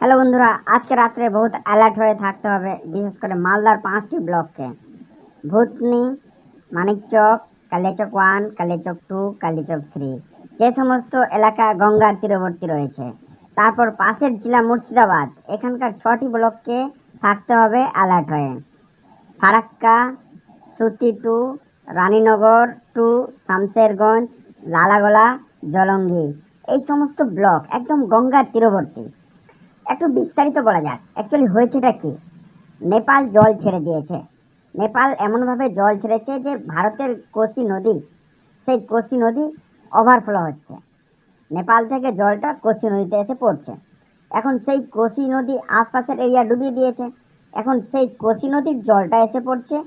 Hello বন্ধুরা, আজকে রাত্রে বহুত অ্যালার্ট হয়ে থাকতে হবে, বিশেষ করে মালদার 5টি ব্লককে। ভূতনি, মানিকচক, কালিয়াচক 1, কালিয়াচক 2, কালিয়াচক 3, যে সমস্ত এলাকা গঙ্গার তীরবর্তী রয়েছে। তারপর পাশের জেলা মুর্শিদাবাদ, এখানকার 6টি ব্লককে থাকতে হবে অ্যালার্ট হয়ে। ফারাক্কা, সুতি 2, রানীনগর 2, শামশেরগঞ্জ, লালাগোলা, জলঙ্গি, এই সমস্ত ব্লক একদম গঙ্গার তীরবর্তী। একটু বিস্তারিত বলা যাক, অ্যাকচুয়ালি হয়েছেটা কি। নেপাল জল ছেড়ে দিয়েছে। নেপাল এমনভাবে জল ছেড়েছে যে ভারতের কোসি নদী, সেই কোসি নদী ওভারফ্লো হচ্ছে। নেপাল থেকে জলটা কোসি নদীতে এসে পড়ছে। এখন সেই কোসি নদী আশপাশের এরিয়া ডুবিয়ে দিয়েছে। এখন সেই কোসি নদীর জলটা এসে পড়ছে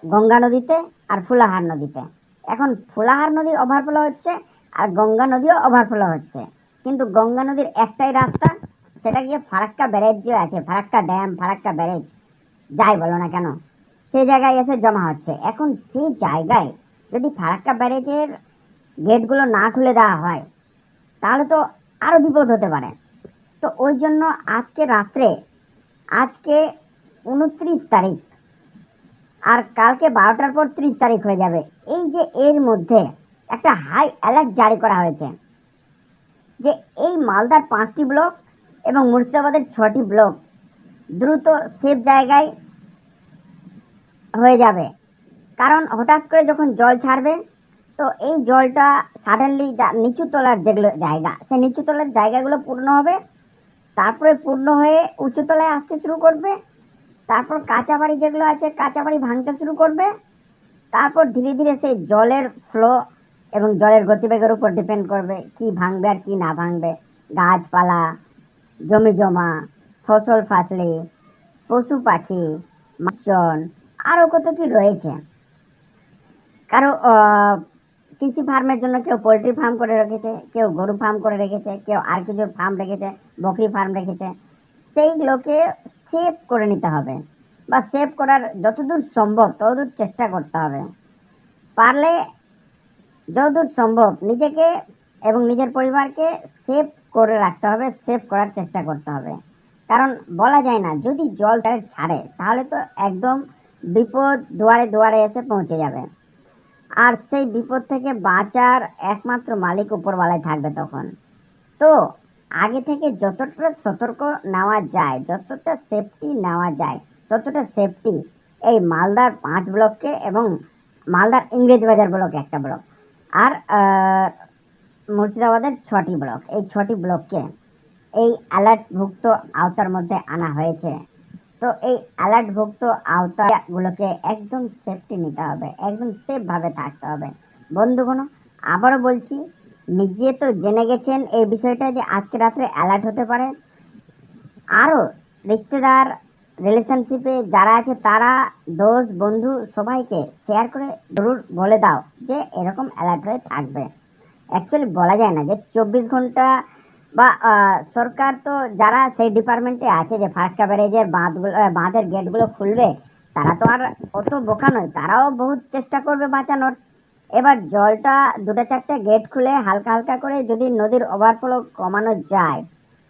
গঙ্গা নদীতে আর ফুলাহার নদীতে। এখন ফুলাহার নদী ওভারফ্লো হচ্ছে আর গঙ্গা নদীও ওভারফ্লো হচ্ছে, কিন্তু গঙ্গা নদীর একটাই রাস্তা, সেটা গিয়ে ফারাক্কা ব্যারেজ যে আছে, ফারাক্কা ড্যাম, ফারাক্কা ব্যারেজ যাই বলো না কেন, সেই জায়গায় এসে জমা হচ্ছে। এখন সেই জায়গায় যদি ফারাক্কা ব্যারেজের গেটগুলো না খুলে দেওয়া হয় তাহলে তো আরও বিপদ হতে পারে। তো ওই জন্য আজকে রাত্রে, আজকে 29 তারিখ আর কালকে 12টার পর 30 তারিখ হয়ে যাবে, এই যে এর মধ্যে একটা হাই অ্যালার্ট জারি করা হয়েছে যে এই মালদার 5টি ব্লক এবং মুর্শিদাবাদের 6টি ব্লক দ্রুত সেফ জায়গায় হয়ে যাবে। কারণ হঠাৎ করে যখন জল ছাড়বে, তো এই জলটা সাডেনলি নিচু তলার যেগুলো জায়গা, সেই নিচু তলার জায়গাগুলো পূর্ণ হবে, তারপরে পূর্ণ হয়ে উঁচু তলায় আসতে শুরু করবে, তারপর কাঁচা বাড়ি যেগুলো আছে কাঁচা বাড়ি ভাঙতে শুরু করবে, তারপর ধীরে ধীরে সেই জলের ফ্লো এবং জলের গতিবেগের উপর ডিপেন্ড করবে কি ভাঙবে আর কি না ভাঙবে। গাছপালা, জমি জমা, ফসল ফাসলি, পশু পাখি, মাছজন, আরও কত কি রয়েছে। কারো কৃষি ফার্মের জন্য কেউ পোলট্রি ফার্ম করে রেখেছে, কেউ গরু ফার্ম করে রেখেছে, কেউ আর কিছু ফার্ম রেখেছে, বকরি ফার্ম রেখেছে। সেইগুলোকে সেভ করে নিতে হবে, বা সেভ করার যতদূর সম্ভব ততদূর চেষ্টা করতে হবে। পারলে যতদূর সম্ভব নিজেকে এবং নিজের পরিবারকে সেভ করে রাখতে হবে, সেভ করার চেষ্টা করতে হবে। কারণ বলা যায় না, যদি জল ছাড়ে তাহলে তো একদম বিপদ দুয়ারে দুয়ারে এসে পৌঁছে যাবে। আর সেই বিপদ থেকে বাঁচার একমাত্র মালিক উপরওয়ালায় থাকবে তখন। তো আগে থেকে যতটা সতর্ক নেওয়া যায়, যতটা সেফটি নেওয়া যায় ততটা সেফটি এই মালদার 5 ব্লককে এবং মালদার ইংরেজবাজার ব্লক একটা ব্লক আর মুর্শিদাবাদের 6টি ব্লক, এই 6টি ব্লককে এই অ্যালার্টভুক্ত আওতার মধ্যে আনা হয়েছে। তো এই অ্যালার্টভুক্ত আওতাগুলোকে একদম সেফটি নিতে হবে, একদম সেফভাবে থাকতে হবে। বন্ধুগণ, আবারও বলছি, নিজে তো জেনে গেছেন এই বিষয়টা যে আজকে রাত্রে অ্যালার্ট হতে পারে। আরও রিশতেদার, রিলেশনশিপে যারা আছে তারা, দোস্ত বন্ধু সবাইকে শেয়ার করে জরুর বলে দাও যে এরকম অ্যালার্ট হয়ে থাকবে। অ্যাকচুয়ালি বলা যায় না যে 24 ঘন্টা বা সরকার তো যারা সেই ডিপার্টমেন্টে আছে যে ফারাক্কা ব্যারেজের বাঁধের গেটগুলো খুলবে, তারা তো আর অত বোকা নয়, তারাও বহুত চেষ্টা করবে বাঁচানোর। এবার জলটা 2-4টে গেট খুলে হালকা হালকা করে যদি নদীর ওভারফ্লো কমানো যায়,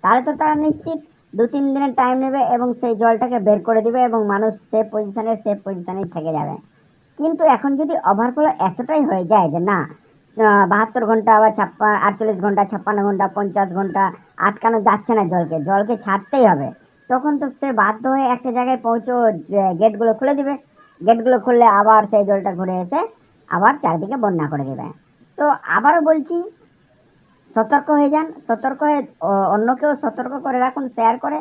তাহলে তো তারা নিশ্চিত 2-3 দিনের টাইম নেবে এবং সেই জলটাকে বের করে দিবে এবং মানুষ সেফ পজিশনেই থেকে যাবে। কিন্তু এখন যদি ওভারফ্লো এতটাই হয়ে যায় যে না, 72 ঘন্টা বা 48 ঘন্টা, 56 ঘন্টা, 50 ঘন্টা আটকানো যাচ্ছে না, জলকে ছাড়তেই হবে, তখন তো সে বাধ্য হয়ে একটা জায়গায় পৌঁছে গেটগুলো খুলে দিবে। গেটগুলো খুললে আবার সেই জলটা ঘুরে এসে আবার চারিদিকে বন্যা করে দেবে। তো আবারও বলছি, সতর্ক হয়ে যান, সতর্ক হয়ে অন্যকেও সতর্ক করে রাখুন শেয়ার করে।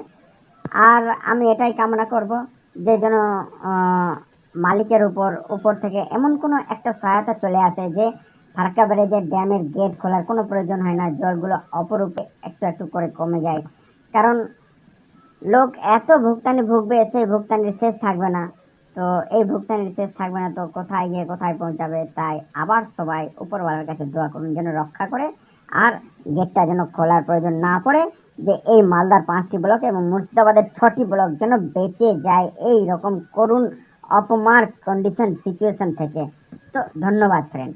আর আমি এটাই কামনা করব যে যেন মালিকের উপর থেকে এমন কোনো একটা সহায়তা চলে আসে যে ফারাক্কা ব্যারেজের ড্যামের গেট খোলার কোনো প্রয়োজন হয় না, জলগুলো অপরূপে একটু একটু করে কমে যায়। কারণ লোক এত ভুগতানি ভুগবে, সেই ভুগতানির শেষ থাকবে না। তো এই ভুগতানির শেষ থাকবে না তো কোথায় গিয়ে কোথায় পৌঁছাবে। তাই আবার সবাই উপরওয়ালার কাছে দোয়া করুন যেন রক্ষা করে, আর গেটটা যেন খোলার প্রয়োজন না পড়ে, যে এই মালদার 5টি ব্লক এবং মুর্শিদাবাদের 6টি ব্লক যেন বেঁচে যায় এই রকম করুণ অপমার কন্ডিশন সিচুয়েশন থেকে। তো ধন্যবাদ ফ্রেন্ড।